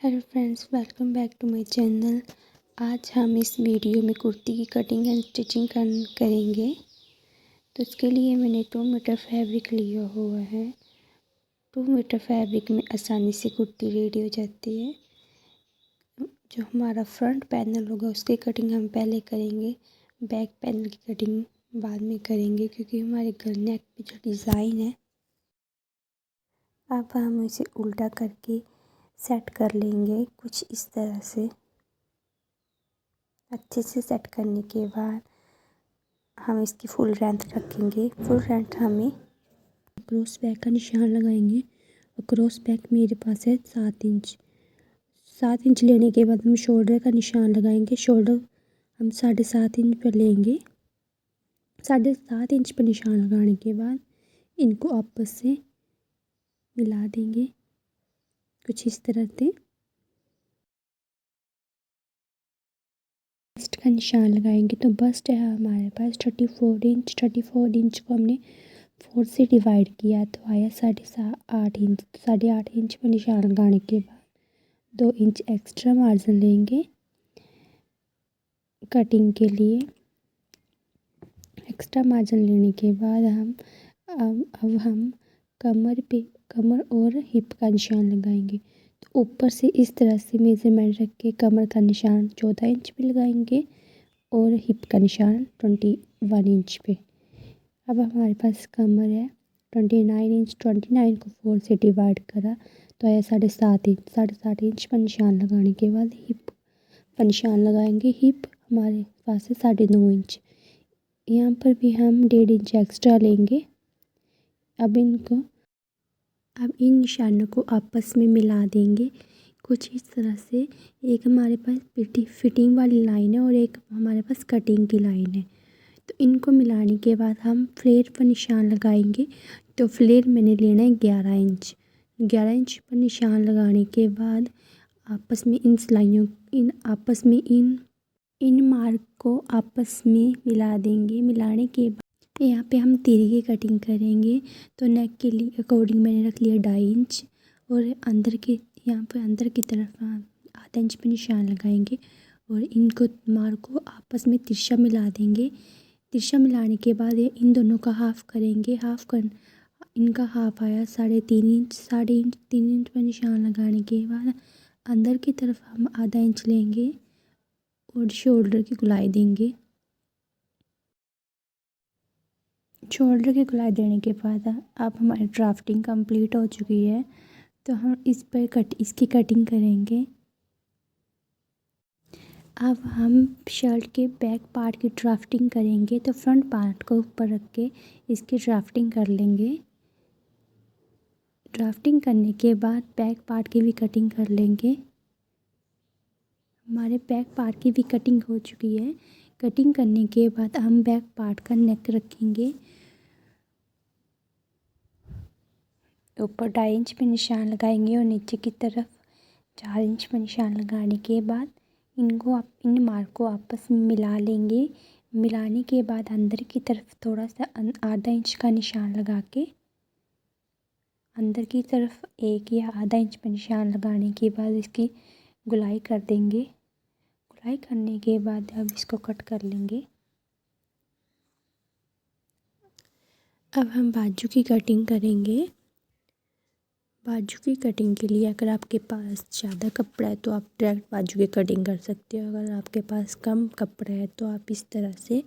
Hello friends, welcome back to my channel. आज हम इस वीडियो में कुर्ती की कटिंग एंड स्टिचिंग करेंगे। तो इसके लिए मैंने 2 मीटर फैब्रिक लिया हुआ है। 2 मीटर फैब्रिक में आसानी से कुर्ती रेडी हो जाती है। जो हमारा फ्रंट पैनल होगा उसकी कटिंग हम पहले करेंगे, बैक पैनल की कटिंग बाद में करेंगे, क्योंकि हमारे गल नेक पे जो डिज़ाइन है अब हम इसे उल्टा करके सेट कर लेंगे कुछ इस तरह से। अच्छे से सेट करने के बाद हम इसकी फुल लेंथ रखेंगे। फुल लेंथ हमें क्रॉस बैक का निशान लगाएंगे और क्रॉस बैक मेरे पास है 7 इंच। 7 इंच लेने के बाद हम शोल्डर का निशान लगाएंगे। शोल्डर हम 7.5 इंच पर लेंगे। 7.5 इंच पर निशान लगाने के बाद इनको आपस से मिला देंगे कुछ इस तरह से। बस्ट का निशान लगाएंगे तो बस्ट है हमारे पास 34 इंच। 34 इंच को हमने 4 से डिवाइड किया तो आया 8.5 इंच। 8.5 इंच पर निशान लगाने के बाद 2 इंच एक्स्ट्रा मार्जिन लेंगे कटिंग के लिए। एक्स्ट्रा मार्जिन लेने के बाद अब हम कमर और हिप का निशान लगाएंगे। तो ऊपर से इस तरह से मेज़रमेंट रख के कमर का निशान 14 इंच पे लगाएंगे और हिप का निशान 21 इंच पे। अब हमारे पास कमर है 29 इंच। 29 को 4 से डिवाइड करा तो आया 7.5 इंच। 7.5 इंच पर निशान लगाने के बाद हिप पर निशान लगाएंगे। हिप हमारे पास है 9.5 इंच। यहाँ पर भी हम 1.5 इंच एक्स्ट्रा लेंगे। अब इन निशानों को आपस में मिला देंगे कुछ इस तरह से। एक हमारे पास फिटिंग वाली लाइन है और एक हमारे पास कटिंग की लाइन है। तो इनको मिलाने के बाद हम फ्लेयर पर निशान लगाएंगे। तो फ्लेयर मैंने लेना है 11 इंच। 11 इंच पर निशान लगाने के बाद आपस में इन मार्क को आपस में मिला देंगे। मिलाने के बाद यहाँ पे हम तिरी की कटिंग करेंगे। तो नेक के लिए अकॉर्डिंग मैंने रख लिया 2.5 इंच और यहाँ पर अंदर की तरफ आधा इंच पे निशान लगाएंगे और इनको मार्क को आपस में तिरछा मिला देंगे। तिरछा मिलाने के बाद इन दोनों का हाफ करेंगे। इनका हाफ आया 3.5 इंच। 3.5 इंच पर निशान लगाने के बाद अंदर की तरफ हम आधा इंच लेंगे और शोल्डर की गोलाई देंगे। शोल्डर की गोलाई देने के बाद अब हमारी ड्राफ्टिंग कंप्लीट हो चुकी है। तो हम इसकी कटिंग करेंगे। अब हम शर्ट के बैक पार्ट की ड्राफ्टिंग करेंगे। तो फ्रंट पार्ट को ऊपर रख के इसकी ड्राफ्टिंग कर लेंगे। ड्राफ्टिंग करने के बाद बैक पार्ट की भी कटिंग कर लेंगे। हमारे बैक पार्ट की भी कटिंग हो चुकी है। कटिंग करने के बाद हम बैक पार्ट का नेक रखेंगे। ऊपर 2.5 इंच पे निशान लगाएंगे और नीचे की तरफ 4 इंच पे निशान लगाने के बाद इन मार्क को आपस में मिला लेंगे। मिलाने के बाद अंदर की तरफ थोड़ा सा आधा इंच का निशान लगा के अंदर की तरफ 1 या आधा इंच पे निशान लगाने के बाद इसकी गुलाई कर देंगे। गुलाई करने के बाद अब इसको कट कर लेंगे। अब हम बाजू की कटिंग करेंगे। बाजू की कटिंग के लिए अगर आपके पास ज़्यादा कपड़ा है तो आप डायरेक्ट बाजू की कटिंग कर सकते हो। अगर आपके पास कम कपड़ा है तो आप इस तरह से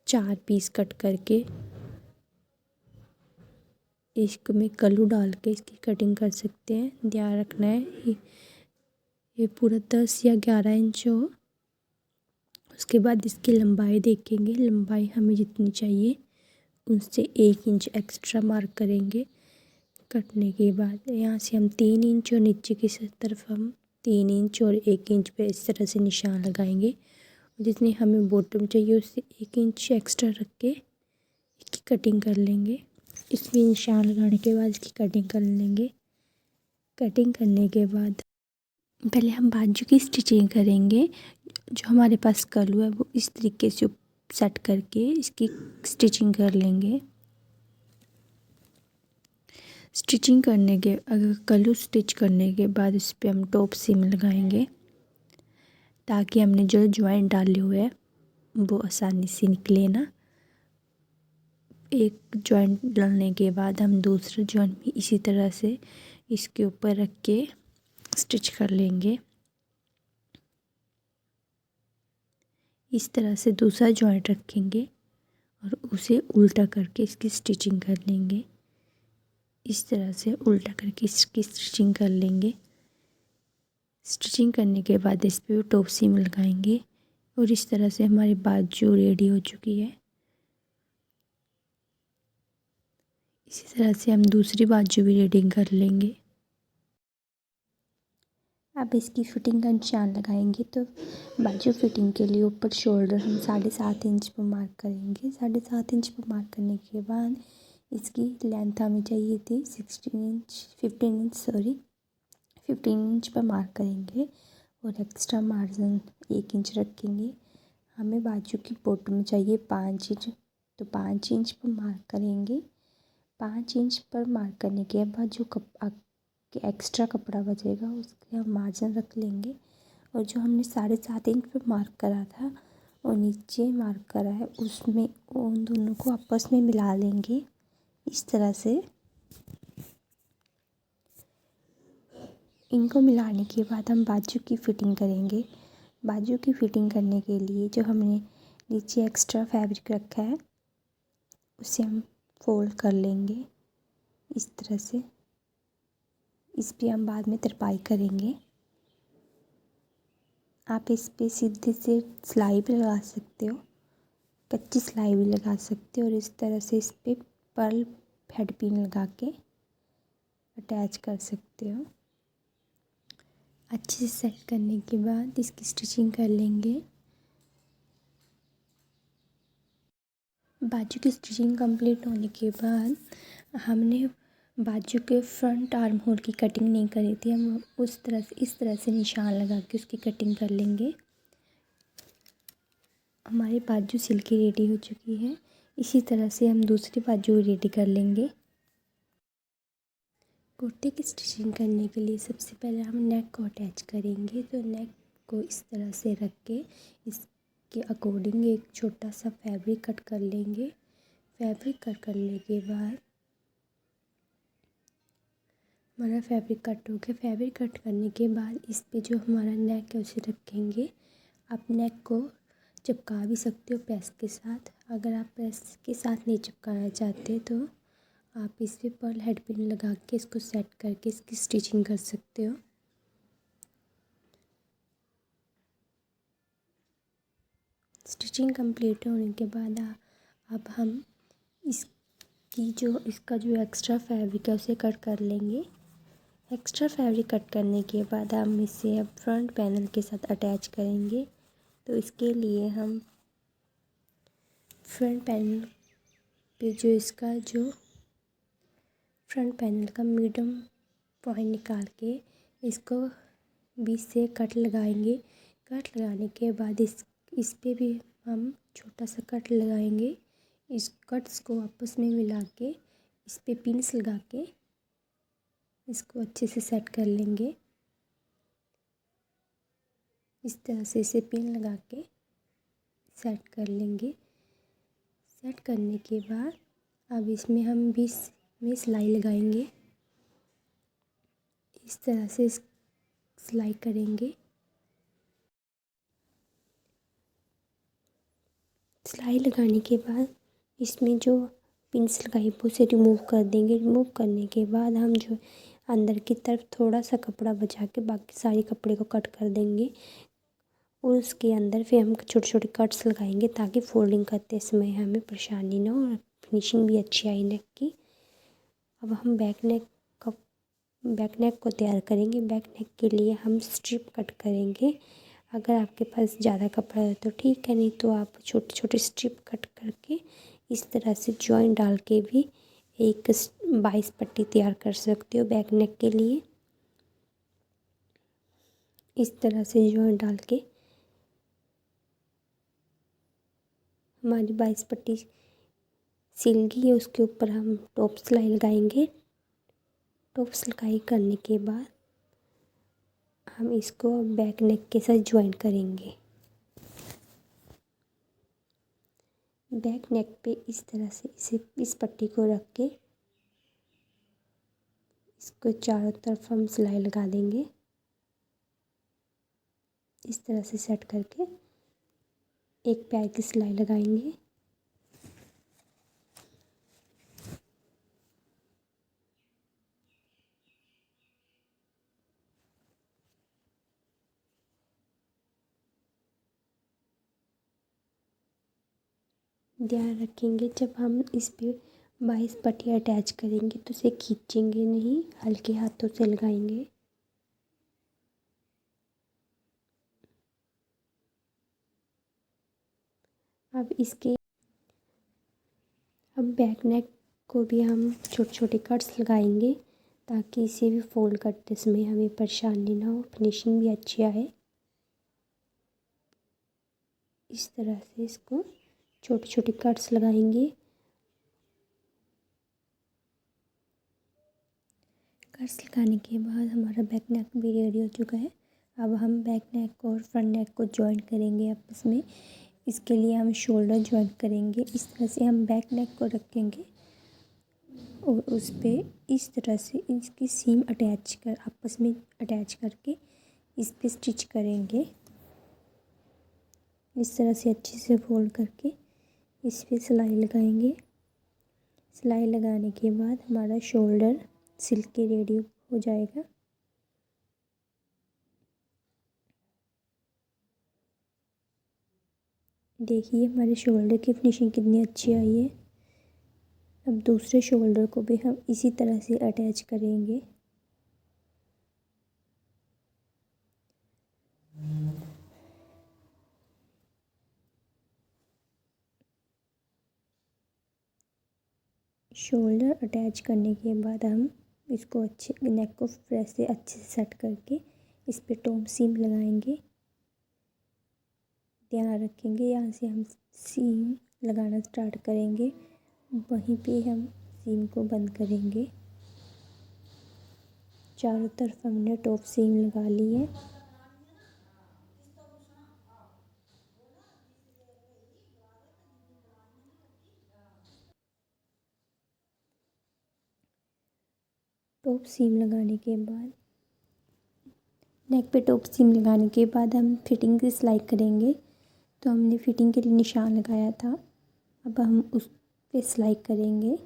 4 पीस कट करके इसमें कलू डाल के इसकी कटिंग कर सकते हैं। ध्यान रखना है ये पूरा 10 या 11 इंच हो। उसके बाद इसकी लंबाई देखेंगे। लंबाई हमें जितनी चाहिए उससे 1 इंच एक्स्ट्रा मार्क करेंगे। कटने के बाद यहाँ से हम 3 इंच और नीचे की तरफ हम 3 इंच और 1 इंच पे इस तरह से निशान लगाएंगे। जितनी हमें बॉटम चाहिए उससे 1 इंच एक्स्ट्रा रख के इसकी कटिंग कर लेंगे। इसमें निशान लगाने के बाद इसकी कटिंग कर लेंगे। कटिंग करने के बाद पहले हम बाजू की स्टिचिंग करेंगे। जो हमारे पास कलू है वो इस तरीके से सेट करके इसकी स्टिचिंग कर लेंगे। स्टिचिंग करने के अगर कलू स्टिच करने के बाद इस पर हम टॉप सीम लगाएंगे ताकि हमने जो ज्वाइंट डाले हुए हैं वो आसानी से निकले ना। एक जॉइंट डालने के बाद हम दूसरा जॉइंट भी इसी तरह से इसके ऊपर रख के स्टिच कर लेंगे। इस तरह से दूसरा जॉइंट रखेंगे और उसे उल्टा करके इसकी स्टिचिंग कर लेंगे। इस तरह से उल्टा करके इसकी स्टिचिंग कर लेंगे। स्टिचिंग करने के बाद इस पर टॉप सीम लगाएंगे और इस तरह से हमारी बाजू रेडी हो चुकी है। इसी तरह से हम दूसरी बाजू भी रेडी कर लेंगे। अब इसकी फिटिंग का निशान लगाएंगे। तो बाजू फिटिंग के लिए ऊपर शोल्डर हम 7.5 इंच पर मार्क करेंगे। 7.5 इंच पर मार्क करने के बाद इसकी लेंथ हमें चाहिए थी 15 इंच पर मार्क करेंगे और एक्स्ट्रा मार्जिन 1 इंच रखेंगे। हमें बाजू की बॉटम में चाहिए 5 इंच, तो 5 इंच पर मार्क करेंगे। 5 इंच पर मार्क करने के बाद जो एक्स्ट्रा कपड़ा बचेगा उसके हम मार्जिन रख लेंगे और जो हमने 7.5 इंच पर मार्क करा था और नीचे मार्क करा है उसमें उन दोनों को आपस में मिला लेंगे। इस तरह से इनको मिलाने के बाद हम बाजू की फ़िटिंग करेंगे। बाजू की फ़िटिंग करने के लिए जो हमने नीचे एक्स्ट्रा फैब्रिक रखा है उसे हम फोल्ड कर लेंगे इस तरह से। इस पर हम बाद में तरपाई करेंगे। आप इस पर सीधे से सिलाई भी लगा सकते हो, कच्ची सिलाई भी लगा सकते हो और इस तरह से इस पर पर्ल हेड पिन लगा के अटैच कर सकते हो। अच्छे से सेट करने के बाद इसकी स्टिचिंग कर लेंगे। बाजू की स्टिचिंग कंप्लीट होने के बाद हमने बाजू के फ्रंट आर्म होल की कटिंग नहीं करी थी। हम इस तरह से निशान लगा के उसकी कटिंग कर लेंगे। हमारी बाजू सिल के रेडी हो चुकी है। इसी तरह से हम दूसरी बाजू रेडी कर लेंगे। कुर्ते की स्टिचिंग करने के लिए सबसे पहले हम नेक को अटैच करेंगे। तो नेक को इस तरह से रख के इसके अकॉर्डिंग एक छोटा सा फैब्रिक कट कर लेंगे। फैब्रिक कट करने के बाद हमारा फैब्रिक कट हो गया। फैब्रिक कट करने के बाद इस पे जो हमारा नेक है उसे रखेंगे। आप नेक को चिपका भी सकते हो प्रेस के साथ। अगर आप प्रेस के साथ नहीं चिपकाना चाहते तो आप इस पे पर्ल हेड पिन लगा के इसको सेट करके इसकी स्टिचिंग कर सकते हो। स्टिचिंग कंप्लीट होने के बाद अब हम इसका जो एक्स्ट्रा फैब्रिक है उसे कट कर लेंगे। एक्स्ट्रा फैब्रिक कट करने के बाद हम इसे अब फ्रंट पैनल के साथ अटैच करेंगे। तो इसके लिए हम फ्रंट पैनल पे जो फ्रंट पैनल का मीडियम पॉइंट निकाल के इसको बीच से कट लगाएंगे। कट लगाने के बाद इस पे भी हम छोटा सा कट लगाएंगे। इस कट्स को आपस में मिला के इस पे पिन्स लगा के इसको अच्छे से सेट कर लेंगे। इस तरह से इसे पिन लगा के सेट कर लेंगे। सेट करने के बाद अब इसमें हम बीच में सिलाई लगाएंगे। इस तरह से सिलाई करेंगे। सिलाई लगाने के बाद इसमें जो पिन्स लगाई वो उसे रिमूव कर देंगे। रिमूव करने के बाद हम जो अंदर की तरफ थोड़ा सा कपड़ा बचा के बाकी सारे कपड़े को कट कर देंगे और उसके अंदर फिर हम छोटे छोटे कट्स लगाएंगे ताकि फोल्डिंग करते समय हमें परेशानी ना हो और फिनिशिंग भी अच्छी आई नेक की। अब हम बैक नेक को तैयार करेंगे। बैक नेक के लिए हम स्ट्रिप कट करेंगे। अगर आपके पास ज़्यादा कपड़ा है तो ठीक है, नहीं तो आप छोटे छोटे स्ट्रिप कट करके इस तरह से जॉइंट डाल के भी एक 22 पट्टी तैयार कर सकते हो बैक नेक के लिए। इस तरह से जॉइंट डाल के हमारी 22 पट्टी सिल गई है। उसके ऊपर हम टॉप सिलाई लगाएंगे। टॉप सिलाई करने के बाद हम इसको बैक नेक के साथ ज्वाइन करेंगे। बैक नेक पे इस तरह से इस पट्टी को रख के इसको चारों तरफ हम सिलाई लगा देंगे। इस तरह से सेट करके एक पैर की सिलाई लगाएंगे। ध्यान रखेंगे जब हम इस पे 22 पट्टियाँ अटैच करेंगे तो इसे खींचेंगे नहीं, हल्के हाथों से लगाएंगे। अब बैक नेक को भी हम छोटे छोटे कट्स लगाएंगे ताकि इसे भी फोल्ड करते समय हमें परेशानी ना हो, फिनिशिंग भी अच्छी आए। इस तरह से इसको छोटे छोटे कट्स लगाएंगे। कट्स लगाने के बाद हमारा बैक नेक भी रेडी हो चुका है। अब हम बैक नेक और फ्रंट नेक को जॉइन करेंगे आपस में। इसके लिए हम शोल्डर जॉइन करेंगे। इस तरह से हम बैक नेक को रखेंगे और उस पर इस तरह से इसकी सीम आपस में अटैच करके इस पर स्टिच करेंगे। इस तरह से अच्छे से फोल्ड करके इस पर सिलाई लगाएंगे। सिलाई लगाने के बाद हमारा शोल्डर सिल के रेडी हो जाएगा। देखिए हमारे शोल्डर की फिनिशिंग कितनी अच्छी आई है। अब दूसरे शोल्डर को भी हम इसी तरह से अटैच करेंगे। शोल्डर अटैच करने के बाद हम इसको अच्छे नेक को प्रेस से अच्छे से सेट करके इस पे टॉप सीम लगाएंगे। ध्यान रखेंगे यहाँ से हम सीम लगाना स्टार्ट करेंगे, वहीं पे हम सीम को बंद करेंगे। चारों तरफ हमने टॉप सीम लगा ली है। टॉप सीम लगाने के बाद नेक पे टॉप सीम लगाने के बाद हम फिटिंग की सिलाई करेंगे। तो हमने फिटिंग के लिए निशान लगाया था, अब हम उस पे सिलाई करेंगे।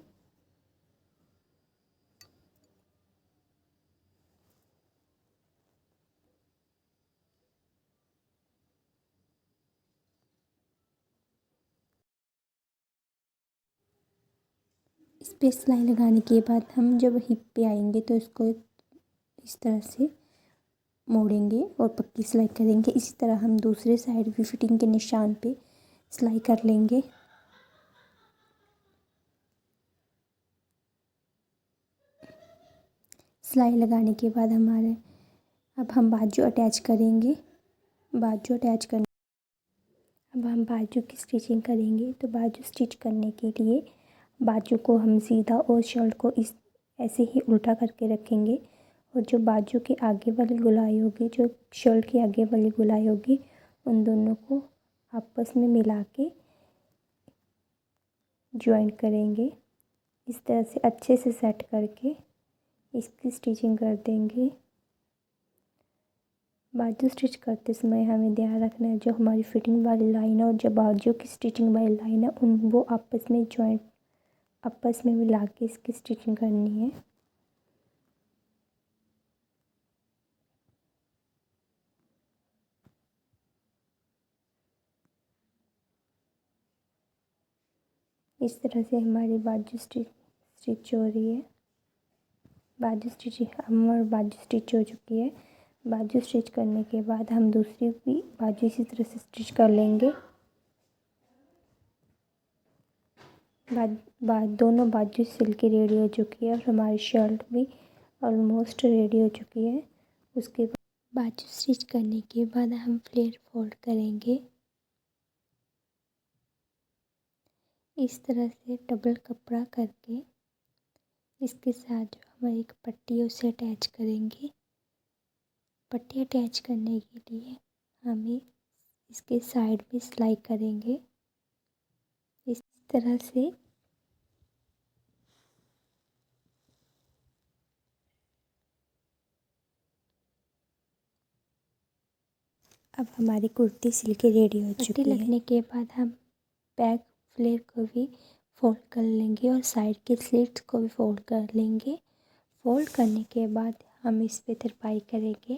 इस पे सिलाई लगाने के बाद हम जब हिप पे आएंगे तो इसको इस तरह से मोड़ेंगे और पक्की सिलाई करेंगे। इसी तरह हम दूसरे साइड भी फिटिंग के निशान पे सिलाई कर लेंगे। सिलाई लगाने के बाद अब हम बाजू अटैच करेंगे। अब हम बाजू की स्टिचिंग करेंगे। तो बाजू स्टिच करने के लिए बाजू को हम सीधा और शर्ट को ऐसे ही उल्टा करके रखेंगे और जो बाजू के आगे वाली गोलाई होगी, जो शर्ट की आगे वाली गोलाई होगी, उन दोनों को आपस में मिला के ज्वाइन करेंगे। इस तरह से अच्छे से सेट करके इसकी स्टिचिंग कर देंगे। बाजू स्टिच करते समय हमें ध्यान रखना है जो हमारी फिटिंग वाली लाइन है और जो बाजू की स्टिचिंग वाली लाइन है वो आपस में मिला के इसकी स्टिचिंग करनी है। इस तरह से हमारी बाजू स्टिच हो रही है। हमारी बाजू स्टिच हो चुकी है। बाजू स्टिच करने के बाद हम दूसरी भी बाजू इसी तरह से स्टिच कर लेंगे। दोनों बाजू सिल के रेडी हो चुकी है और हमारी शर्ट भी ऑलमोस्ट रेडी हो चुकी है। उसके बाद बाजू स्टिच करने के बाद हम फ्लेयर फोल्ड करेंगे। इस तरह से डबल कपड़ा करके इसके साथ जो हमारी एक पट्टी है उसे अटैच करेंगे। पट्टी अटैच करने के लिए हमें इसके साइड में सिलाई करेंगे इस तरह से। अब हमारी कुर्ती सिल के रेडी हो चुकी है। पट्टी लगने के बाद हम बैक फ्लेयर को भी फोल्ड कर लेंगे और साइड के स्लिट्स को भी फोल्ड कर लेंगे। फोल्ड करने के बाद हम इस पे तरपाई करेंगे।